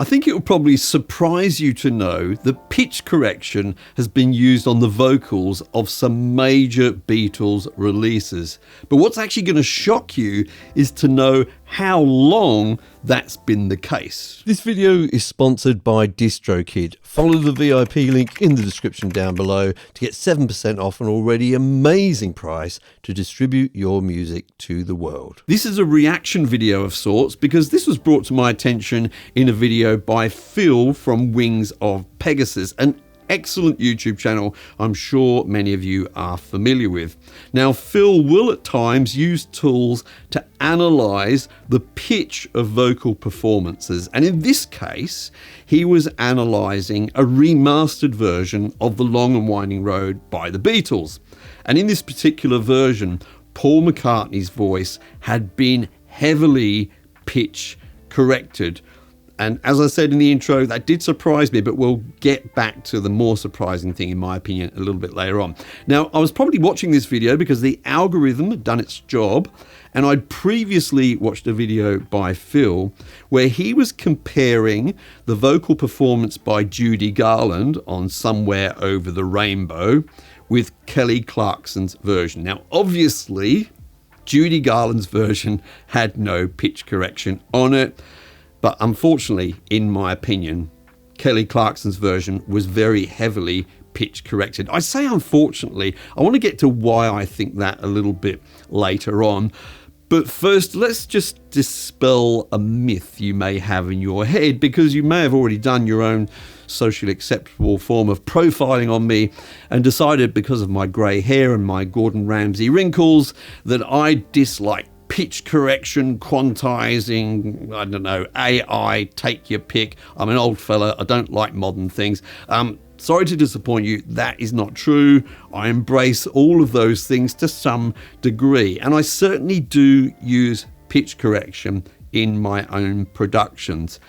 I think it will probably surprise you to know that pitch correction has been used on the vocals of some major Beatles releases. But what's actually going to shock you is to know how long that's been the case. This video is sponsored by DistroKid. Follow the VIP link in the description down below to get 7% off an already amazing price to distribute your music to the world. This is a reaction video of sorts because this was brought to my attention in a video by Phil from Wings of PEGASUS, an excellent YouTube channel I'm sure many of you are familiar with. Now, Phil will at times use tools to analyze the pitch of vocal performances, and in this case he was analyzing a remastered version of The Long and Winding Road by the Beatles. And in this particular version, Paul McCartney's voice had been heavily pitch corrected. And as I said in the intro, that did surprise me, but we'll get back to the more surprising thing, in my opinion, a little bit later on. Now, I was probably watching this video because the algorithm had done its job, and I'd previously watched a video by Phil where he was comparing the vocal performance by Judy Garland on Somewhere Over the Rainbow with Kelly Clarkson's version. Now, obviously, Judy Garland's version had no pitch correction on it. But unfortunately, in my opinion, Kelly Clarkson's version was very heavily pitch corrected. I say unfortunately, I want to get to why I think that a little bit later on. But first, let's just dispel a myth you may have in your head, because you may have already done your own socially acceptable form of profiling on me and decided, because of my grey hair and my Gordon Ramsay wrinkles, that I dislike pitch correction, quantizing, I don't know, AI, take your pick. I'm an old fella. I don't like modern things. Sorry to disappoint you. That is not true. I embrace all of those things to some degree. And I certainly do use pitch correction in my own productions.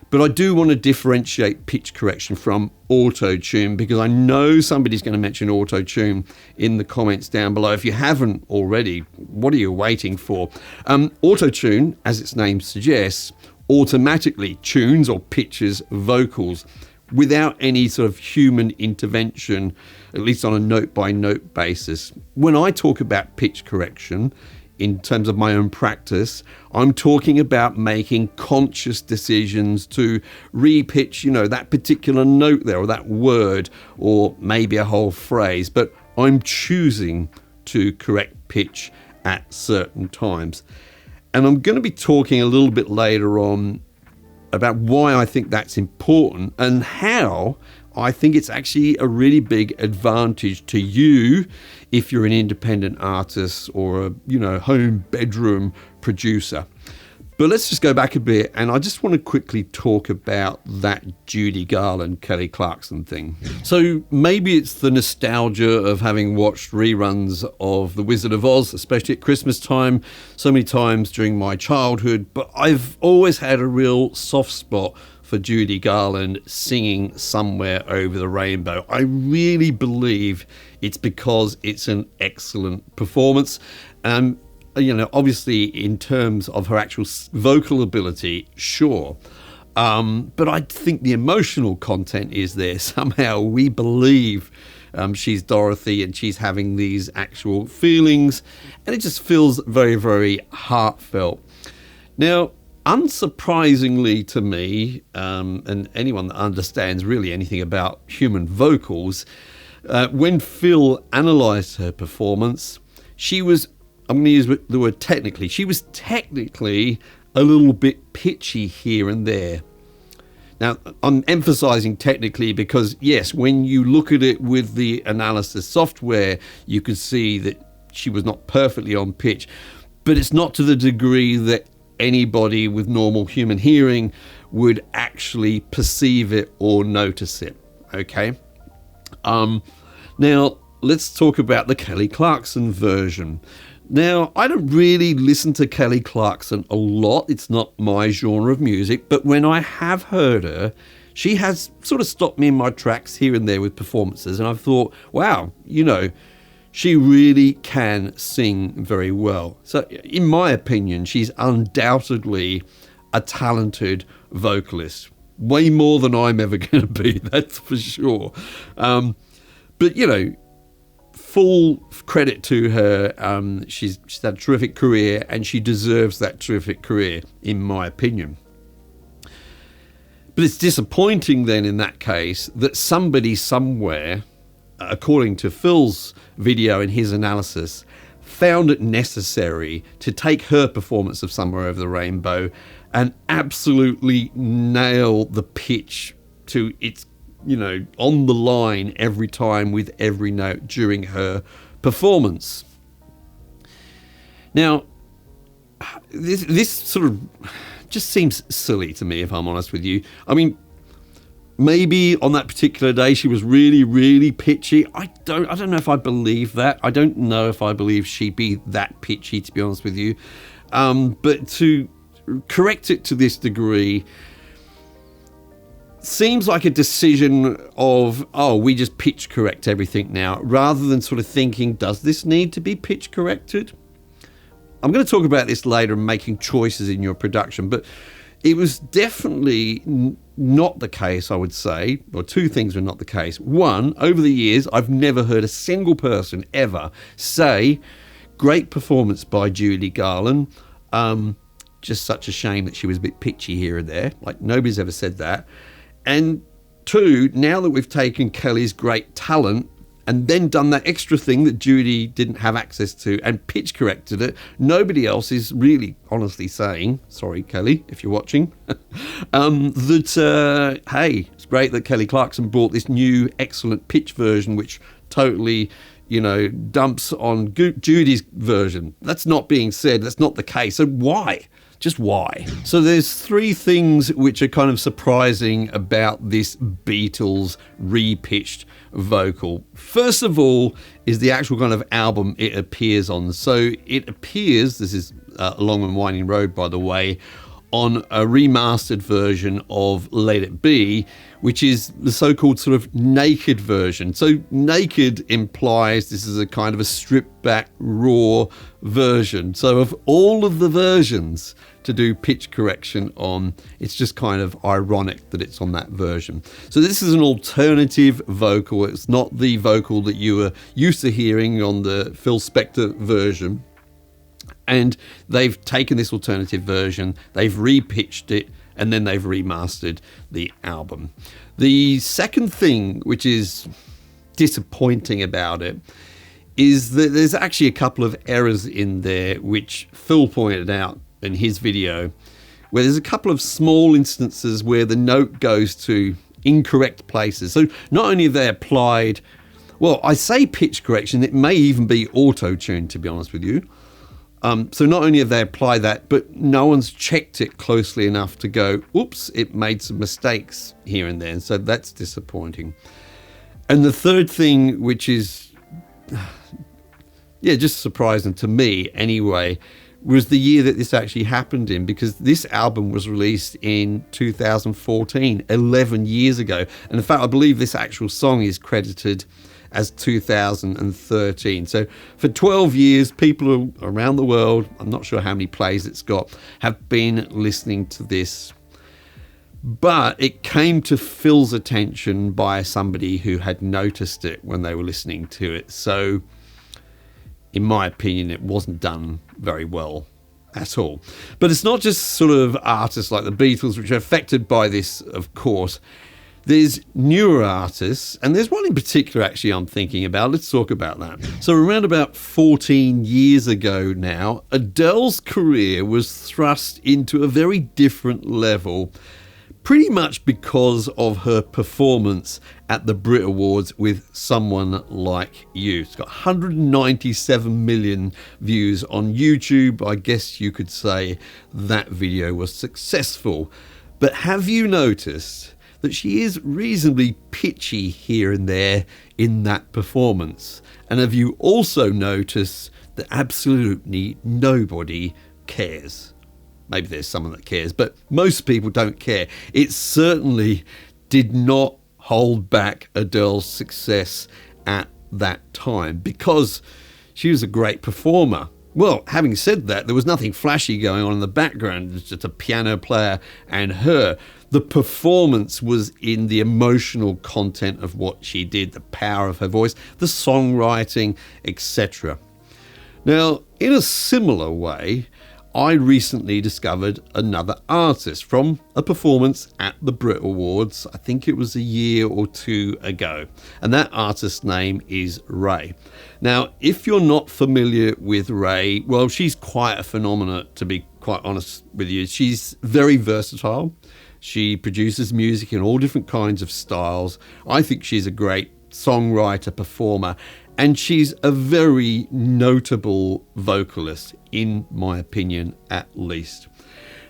But I do want to differentiate pitch correction from auto-tune, because I know somebody's going to mention auto-tune in the comments down below. If you haven't already, what are you waiting for? Auto-tune, as its name suggests, automatically tunes or pitches vocals without any sort of human intervention, at least on a note-by-note basis. When I talk about pitch correction, in terms of my own practice, I'm talking about making conscious decisions to re-pitch, that particular note there, or that word, or maybe a whole phrase, but I'm choosing to correct pitch at certain times. And I'm going to be talking a little bit later on about why I think that's important and how I think it's actually a really big advantage to you if you're an independent artist or a home bedroom producer. But let's just go back a bit, and I just want to quickly talk about that Judy Garland, Kelly Clarkson thing. So maybe it's the nostalgia of having watched reruns of The Wizard of Oz, especially at Christmas time, so many times during my childhood, but I've always had a real soft spot for Judy Garland singing Somewhere Over the Rainbow. I really believe it's because it's an excellent performance. Obviously in terms of her actual vocal ability, sure. But I think the emotional content is there. Somehow we believe she's Dorothy and she's having these actual feelings, and it just feels very, very heartfelt. Now, unsurprisingly to me, and anyone that understands really anything about human vocals, when Phil analysed her performance, she was, I'm going to use the word technically, she was technically a little bit pitchy here and there. Now, I'm emphasising technically because, yes, when you look at it with the analysis software, you can see that she was not perfectly on pitch, but it's not to the degree that anybody with normal human hearing would actually perceive it or notice it. Okay. Now let's talk about the Kelly Clarkson version. Now, I don't really listen to Kelly Clarkson a lot. It's not my genre of music, but when I have heard her, she has sort of stopped me in my tracks here and there with performances, and I've thought, wow, she really can sing very well. So in my opinion, she's undoubtedly a talented vocalist. way more than I'm ever going to be, that's for sure. But, you know, full credit to her. She's had a terrific career, and she deserves that terrific career, in my opinion. But it's disappointing then in that case that somebody somewhere, according to Phil's video and his analysis, found it necessary to take her performance of Somewhere Over the Rainbow and absolutely nail the pitch to its, you know, on the line every time with every note during her performance. Now, this sort of just seems silly to me, if I'm honest with you. I mean, maybe on that particular day she was really, really pitchy. I don't know if I believe that. I don't know if I believe she'd be that pitchy, to be honest with you. But to correct it to this degree seems like a decision of, oh, we just pitch correct everything now, rather than sort of thinking, does this need to be pitch corrected? I'm going to talk about this later and making choices in your production, but it was definitely not the case, I would say, or two things were not the case. One, over the years, I've never heard a single person ever say, great performance by Judy Garland. Just such a shame that she was a bit pitchy here and there. Like, nobody's ever said that. And two, now that we've taken Kelly's great talent and then done that extra thing that Judy didn't have access to and pitch corrected it, nobody else is really honestly saying, sorry Kelly, if you're watching, that, hey, it's great that Kelly Clarkson brought this new excellent pitch version, which totally, you know, dumps on Judy's version. That's not being said. That's not the case. So why? Just why? So there's three things which are kind of surprising about this Beatles re-pitched vocal. First of all is the actual kind of album it appears on. So it appears, this is A Long and Winding Road, by the way, on a remastered version of Let It Be, which is the so-called sort of naked version. So naked implies this is a kind of a stripped back, raw version. So of all of the versions to do pitch correction on, it's just kind of ironic that it's on that version. So this is an alternative vocal. It's not the vocal that you were used to hearing on the Phil Spector version. And they've taken this alternative version, they've repitched it, and then they've remastered the album. The second thing, which is disappointing about it, is that there's actually a couple of errors in there, which Phil pointed out in his video, where there's a couple of small instances where the note goes to incorrect places. So not only have they applied, well, I say pitch correction, it may even be auto-tuned, to be honest with you. So not only have they applied that, but no one's checked it closely enough to go, oops, it made some mistakes here and there. And so that's disappointing. And the third thing, which is, just surprising to me anyway, was the year that this actually happened in, because this album was released in 2014, 11 years ago. And in fact, I believe this actual song is credited as 2013. So for 12 years, people around the world, I'm not sure how many plays it's got, have been listening to this. But it came to Phil's attention by somebody who had noticed it when they were listening to it. So in my opinion, it wasn't done very well at all. But it's not just sort of artists like the Beatles which are affected by this, of course. There's newer artists, and there's one in particular actually I'm thinking about. Let's talk about that. So around about 14 years ago now, Adele's career was thrust into a very different level, pretty much because of her performance at the Brit Awards with Someone Like You. It's got 197 million views on YouTube. I guess you could say that video was successful. But have you noticed that she is reasonably pitchy here and there in that performance? And have you also noticed that absolutely nobody cares? Maybe there's someone that cares, but most people don't care. It certainly did not hold back Adele's success at that time, because she was a great performer. Well, having said that, there was nothing flashy going on in the background. It was just a piano player and her. The performance was in the emotional content of what she did, the power of her voice, the songwriting, etc. Now, in a similar way, I recently discovered another artist from a performance at the Brit Awards. I think it was a year or two ago. And that artist's name is Raye. Now, if you're not familiar with Raye, well, she's quite a phenomenon, to be quite honest with you. She's very versatile. She produces music in all different kinds of styles. I think she's a great songwriter, performer, and she's a very notable vocalist, in my opinion, at least.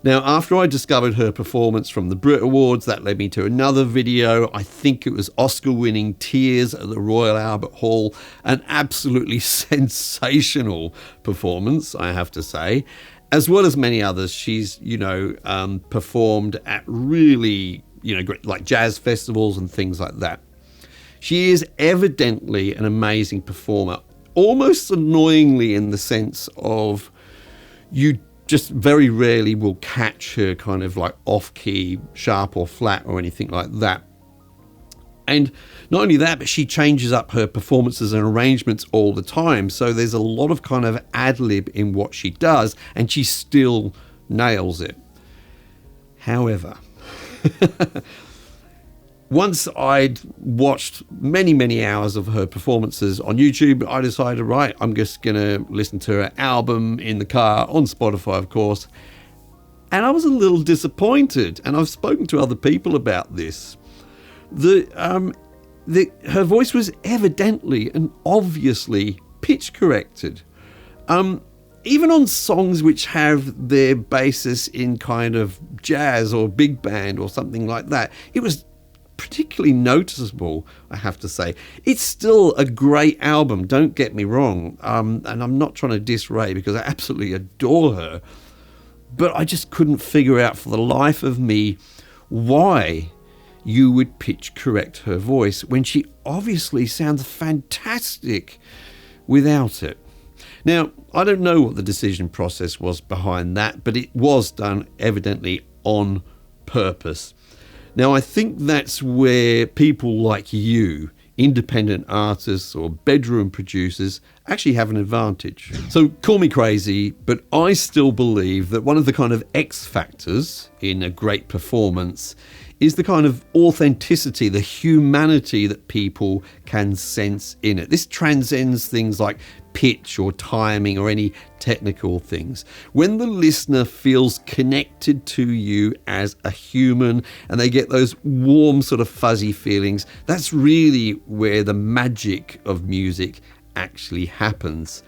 Now, after I discovered her performance from the Brit Awards, that led me to another video. I think it was Oscar-winning Tears at the Royal Albert Hall. An absolutely sensational performance, I have to say. As well as many others, she's, performed at really, great, like jazz festivals and things like that. She is evidently an amazing performer, almost annoyingly in the sense of you just very rarely will catch her kind of like off-key, sharp or flat or anything like that. And not only that, but she changes up her performances and arrangements all the time. So there's a lot of kind of ad-lib in what she does, and she still nails it. However, once I'd watched many, many hours of her performances on YouTube, I decided, right, I'm just going to listen to her album in the car, on Spotify, of course. And I was a little disappointed, and I've spoken to other people about this. Her voice was evidently and obviously pitch corrected. Even on songs which have their basis in kind of jazz or big band or something like that, it was particularly noticeable, I have to say. It's still a great album, don't get me wrong. And I'm not trying to diss Raye because I absolutely adore her. But I just couldn't figure out for the life of me why you would pitch correct her voice when she obviously sounds fantastic without it. Now, I don't know what the decision process was behind that, but it was done evidently on purpose. Now, I think that's where people like you, independent artists or bedroom producers, actually have an advantage. So call me crazy, but I still believe that one of the kind of X factors in a great performance is the kind of authenticity, the humanity that people can sense in it. This transcends things like pitch or timing or any technical things. When the listener feels connected to you as a human and they get those warm sort of fuzzy feelings, that's really where the magic of music actually happens.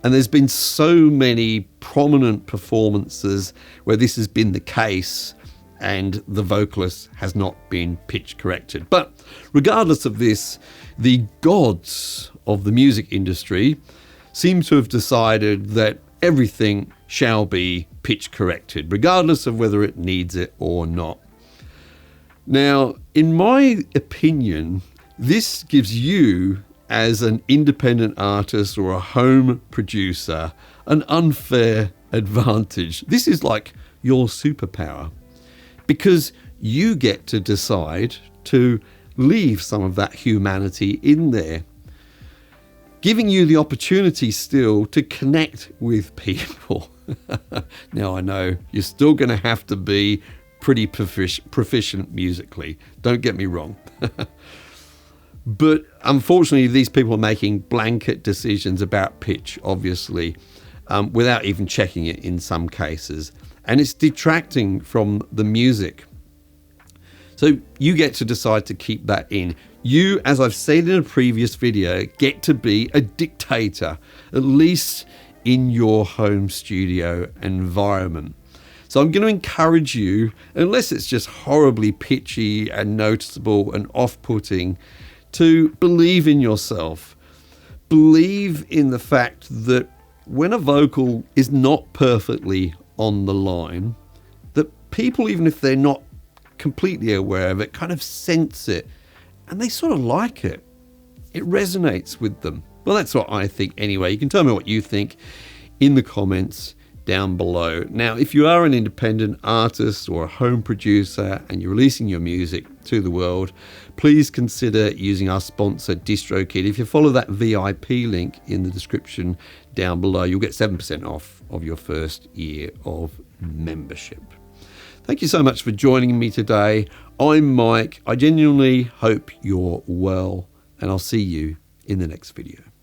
And there's been so many prominent performances where this has been the case and the vocalist has not been pitch corrected. But regardless of this, the gods of the music industry seem to have decided that everything shall be pitch corrected, regardless of whether it needs it or not. Now, in my opinion, this gives you, as an independent artist or a home producer, an unfair advantage. This is like your superpower, because you get to decide to leave some of that humanity in there, giving you the opportunity still to connect with people. Now, I know you're still going to have to be pretty proficient musically, don't get me wrong. But unfortunately, these people are making blanket decisions about pitch, obviously, without even checking it in some cases. And it's detracting from the music. So you get to decide to keep that in. You, as I've said in a previous video, get to be a dictator, at least in your home studio environment. So I'm going to encourage you, unless it's just horribly pitchy and noticeable and off-putting, to believe in yourself. Believe in the fact that when a vocal is not perfectly on the line, that people, even if they're not completely aware of it, kind of sense it, and they sort of like it. It resonates with them. Well, that's what I think anyway. You can tell me what you think in the comments down below. Now, if you are an independent artist or a home producer and you're releasing your music to the world, please consider using our sponsor DistroKid. If you follow that VIP link in the description down below, you'll get 7% off of your first year of membership. Thank you so much for joining me today. I'm Mike. I genuinely hope you're well, and I'll see you in the next video.